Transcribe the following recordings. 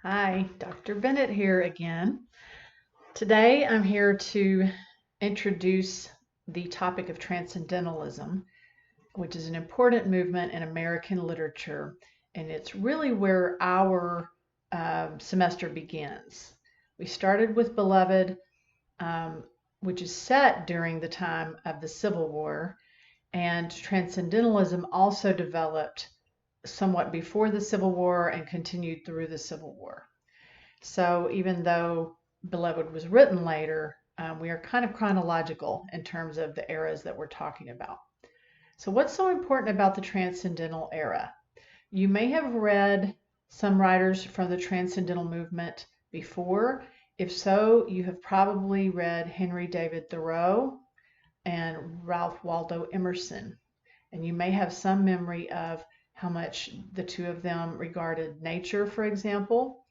Hi, Dr. Bennett here again. Today I'm here to introduce the topic of transcendentalism, which is an important movement in American literature, and it's really where our semester begins. We started with Beloved, um, which is set during the time of the Civil War, and transcendentalism also developed somewhat before the Civil War and continued through the Civil War. So even though Beloved was written later, we are kind of chronological in terms of the eras that we're talking about. So what's so important about the Transcendental era? You may have read some writers from the Transcendental movement before. If so, you have probably read Henry David Thoreau and Ralph Waldo Emerson. And you may have some memory of how much the two of them regarded nature, for example,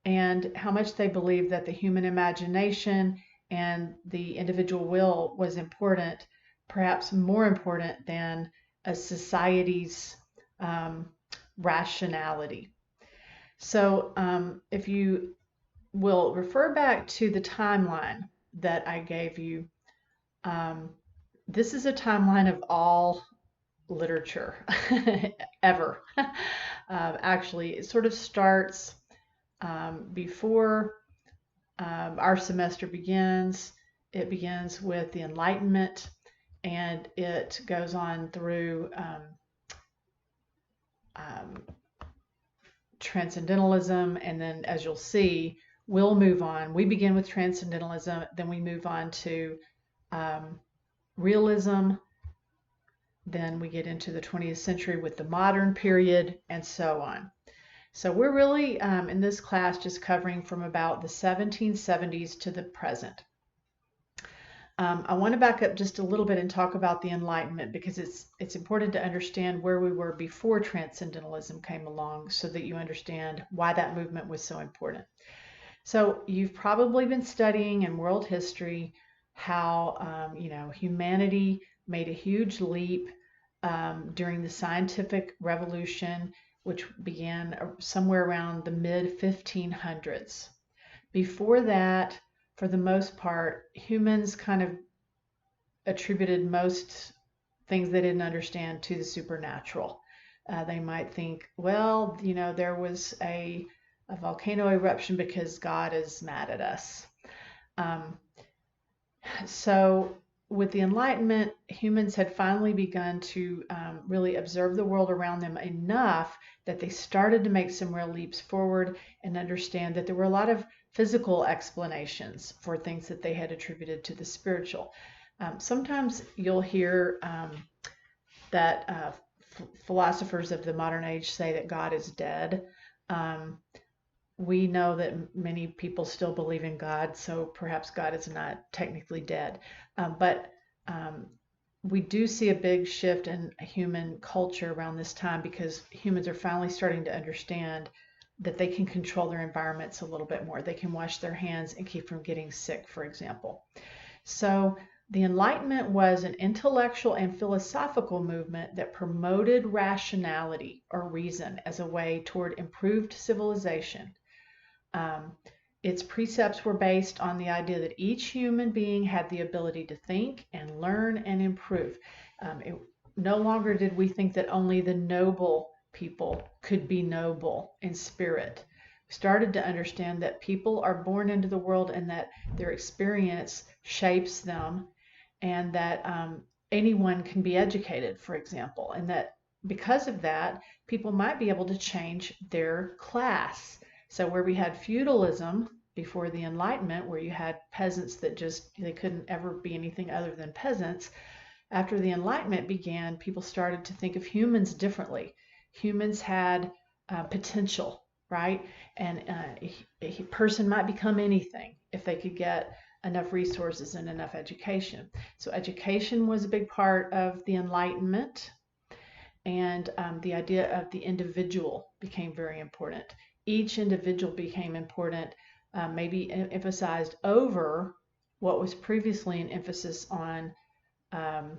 and how much they believed that the human imagination and the individual will was important, perhaps more important than a society's um, rationality. So, if you will refer back to the timeline that I gave you, um, this is a timeline of all literature ever. Actually, it sort of starts before our semester begins. It begins with the Enlightenment and it goes on through um, Transcendentalism. And then, as you'll see, we'll move on. We begin with Transcendentalism, then we move on to um, Realism. Then we get into the 20th century with the modern period, and so on. So we're really in this class just covering from about the 1770s to the present. I want to back up just a little bit and talk about the Enlightenment because it's important to understand where we were before Transcendentalism came along so that you understand why that movement was so important. So you've probably been studying in world history how humanity made a huge leap during the scientific revolution, which began somewhere around the mid 1500s. Before that, for the most part, humans kind of attributed most things they didn't understand to the supernatural. They might think, well, there was a volcano eruption because God is mad at us. Um, so, with the Enlightenment, humans had finally begun to really observe the world around them enough that they started to make some real leaps forward and understand that there were a lot of physical explanations for things that they had attributed to the spiritual. Sometimes you'll hear that philosophers of the modern age say that God is dead. Um, we know that many people still believe in God, so perhaps God is not technically dead. But we do see a big shift in human culture around this time because humans are finally starting to understand that they can control their environments a little bit more. They can wash their hands and keep from getting sick, for example. So the Enlightenment was an intellectual and philosophical movement that promoted rationality or reason as a way toward improved civilization. Um, its precepts were based on the idea that each human being had the ability to think and learn and improve. No longer did we think that only the noble people could be noble in spirit. We started to understand that people are born into the world and that their experience shapes them, and that anyone can be educated, for example, and that because of that, people might be able to change their class. So where we had feudalism before the Enlightenment, where you had peasants that just they couldn't ever be anything other than peasants, after the Enlightenment began, people started to think of humans differently. Humans had potential, right? And a person might become anything if they could get enough resources and enough education. So education was a big part of the Enlightenment, and the idea of the individual became very important. Each individual became important, maybe emphasized over what was previously an emphasis on um,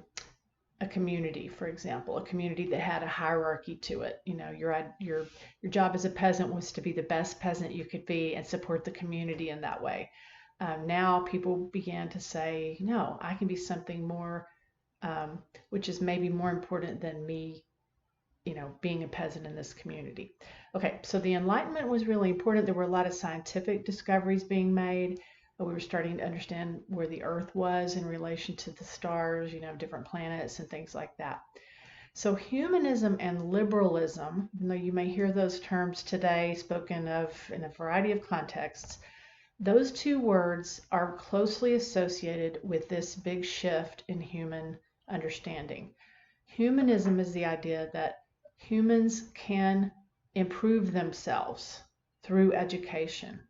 a community, for example, a community that had a hierarchy to it. You know, your job as a peasant was to be the best peasant you could be and support the community in that way. Now people began to say, no, I can be something more, which is maybe more important than me, you know, being a peasant in this community. Okay, so the Enlightenment was really important. There were a lot of scientific discoveries being made. We were starting to understand where the Earth was in relation to the stars, you know, different planets and things like that. So humanism and liberalism, even though you may hear those terms today spoken of in a variety of contexts, those two words are closely associated with this big shift in human understanding. Humanism is the idea that humans can improve themselves through education.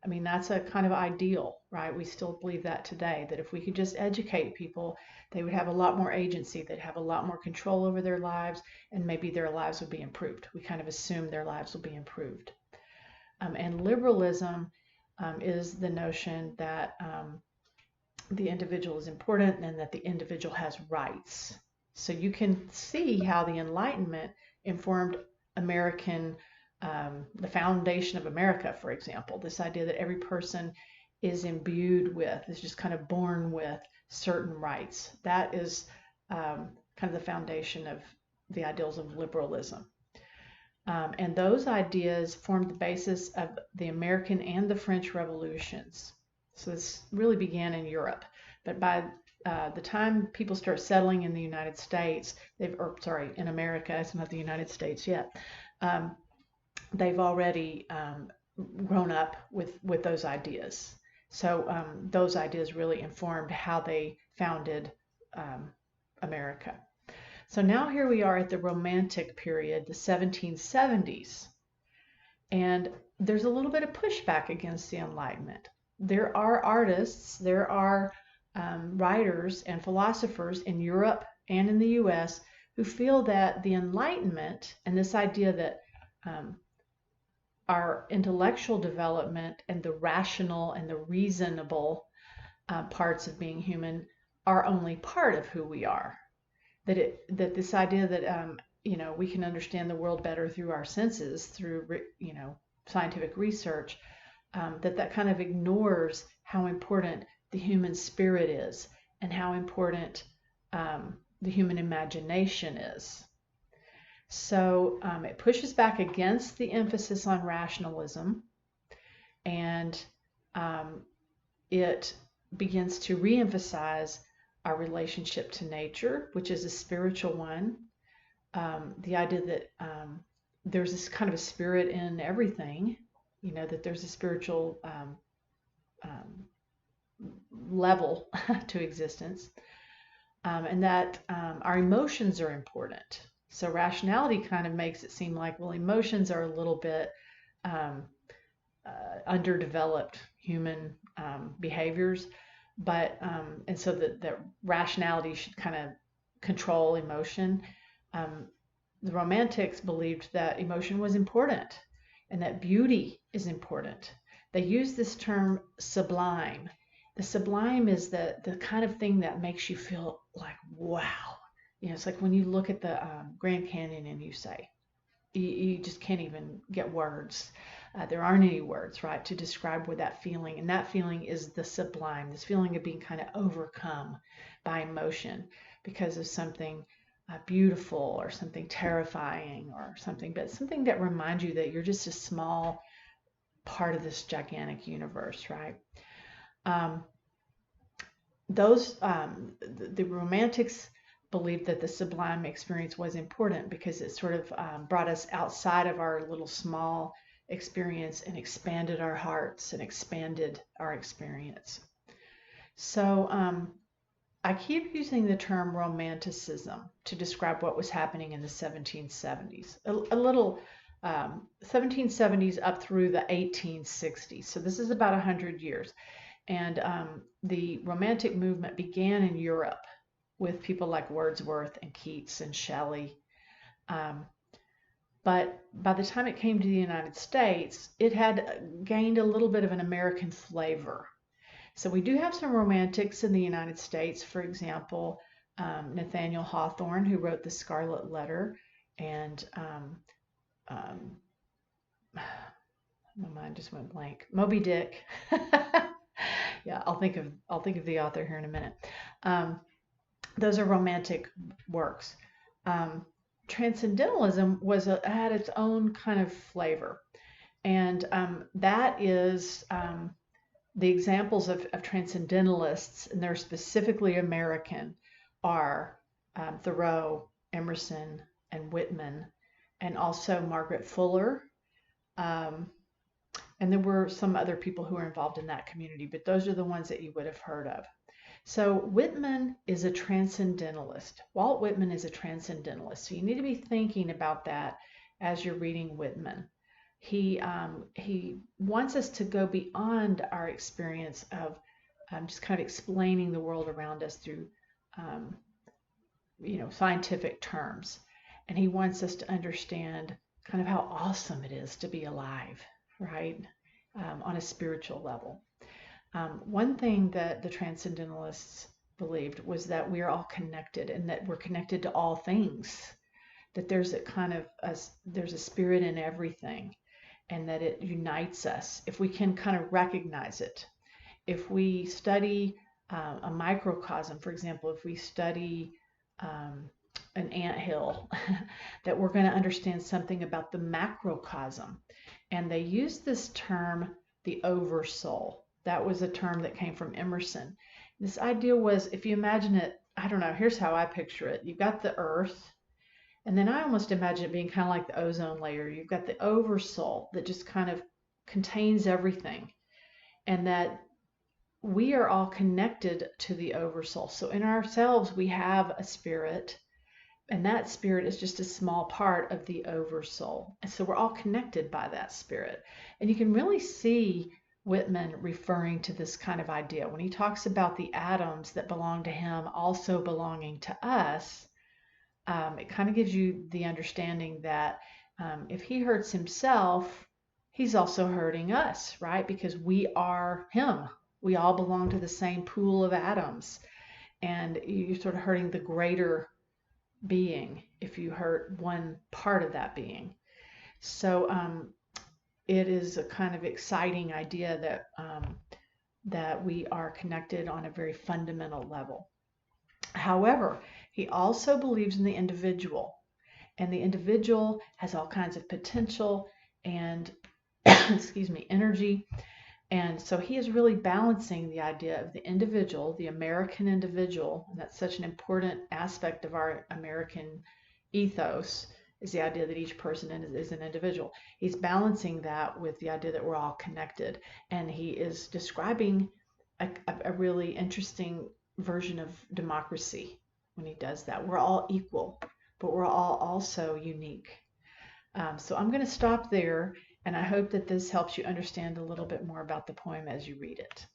I mean, that's a kind of ideal, right? We still believe that today, that if we could just educate people, they would have a lot more agency, they'd have a lot more control over their lives, and maybe their lives would be improved. We kind of assume their lives will be improved. And liberalism is the notion that the individual is important and that the individual has rights. So you can see how the Enlightenment informed American, the foundation of America, for example, this idea that every person is imbued with, is just kind of born with certain rights. That is kind of the foundation of the ideals of liberalism. And those ideas formed the basis of the American and the French revolutions. So this really began in Europe. But by the time people start settling in the United States, in America, it's not the United States yet, they've already grown up with those ideas. So those ideas really informed how they founded America. So now here we are at the Romantic period, the 1770s. And there's a little bit of pushback against the Enlightenment. There are artists, there are writers and philosophers in Europe and in the US who feel that the Enlightenment and this idea that our intellectual development and the rational and the reasonable parts of being human are only part of who we are. That this idea that you know, we can understand the world better through our senses, through, you know, scientific research, that kind of ignores how important the human spirit is and how important the human imagination is. So it pushes back against the emphasis on rationalism, and it begins to re-emphasize our relationship to nature, which is a spiritual one. The idea that there's this kind of a spirit in everything, you know, that there's a spiritual level to existence, and that our emotions are important. So rationality kind of makes it seem like, well, emotions are a little bit underdeveloped human behaviors, but and so that rationality should kind of control emotion. The Romantics believed that emotion was important and that beauty is important. They use this term sublime. The sublime is the kind of thing that makes you feel like, wow. You know, it's like when you look at the Grand Canyon and you say, you just can't even get words. There aren't any words, right, to describe what that feeling, and that feeling is the sublime, this feeling of being kind of overcome by emotion because of something beautiful or something terrifying or something, but something that reminds you that you're just a small part of this gigantic universe, right? The Romantics believed that the sublime experience was important because it sort of brought us outside of our little small experience and expanded our hearts and expanded our experience. So I keep using the term Romanticism to describe what was happening in the 1770s, a little 1770s up through the 1860s. So this is about 100 years. And the Romantic movement began in Europe with people like Wordsworth and Keats and Shelley. But by the time it came to the United States, it had gained a little bit of an American flavor. So we do have some romantics in the United States. For example, Nathaniel Hawthorne, who wrote The Scarlet Letter, and um, my mind just went blank. Moby Dick. Yeah, I'll think of the author here in a minute. Um, those are romantic works. Um, Transcendentalism had its own kind of flavor, and that is the examples of transcendentalists, and they're specifically American, are Thoreau, Emerson, and Whitman, and also Margaret Fuller. Um, and there were some other people who were involved in that community, but those are the ones that you would have heard of. So Whitman is a transcendentalist. Walt Whitman is a transcendentalist. So you need to be thinking about that as you're reading Whitman. He wants us to go beyond our experience of just kind of explaining the world around us through um, scientific terms, and he wants us to understand kind of how awesome it is to be alive, right? On a spiritual level. One thing that the transcendentalists believed was that we are all connected, and that we're connected to all things. That there's there's a spirit in everything, and that it unites us if we can kind of recognize it. If we study a microcosm, for example, if we study an anthill, that we're going to understand something about the macrocosm. And they use this term, the oversoul. That was a term that came from Emerson. This idea was, if you imagine it, I don't know, here's how I picture it. You've got the earth, and then I almost imagine it being kind of like the ozone layer. You've got the oversoul that just kind of contains everything, and that we are all connected to the oversoul. So in ourselves, we have a spirit, and that spirit is just a small part of the oversoul. And so we're all connected by that spirit. And you can really see Whitman referring to this kind of idea when he talks about the atoms that belong to him also belonging to us. It kind of gives you the understanding that if he hurts himself, he's also hurting us, right? Because we are him. We all belong to the same pool of atoms. And you're sort of hurting the greater being if you hurt one part of that being. So it is a kind of exciting idea that we are connected on a very fundamental level. However, he also believes in the individual, and the individual has all kinds of potential and excuse me, energy. And so he is really balancing the idea of the individual, the American individual, and that's such an important aspect of our American ethos, is the idea that each person is an individual. He's balancing that with the idea that we're all connected. And he is describing a really interesting version of democracy when he does that. We're all equal, but we're all also unique. So I'm going to stop there, and I hope that this helps you understand a little bit more about the poem as you read it.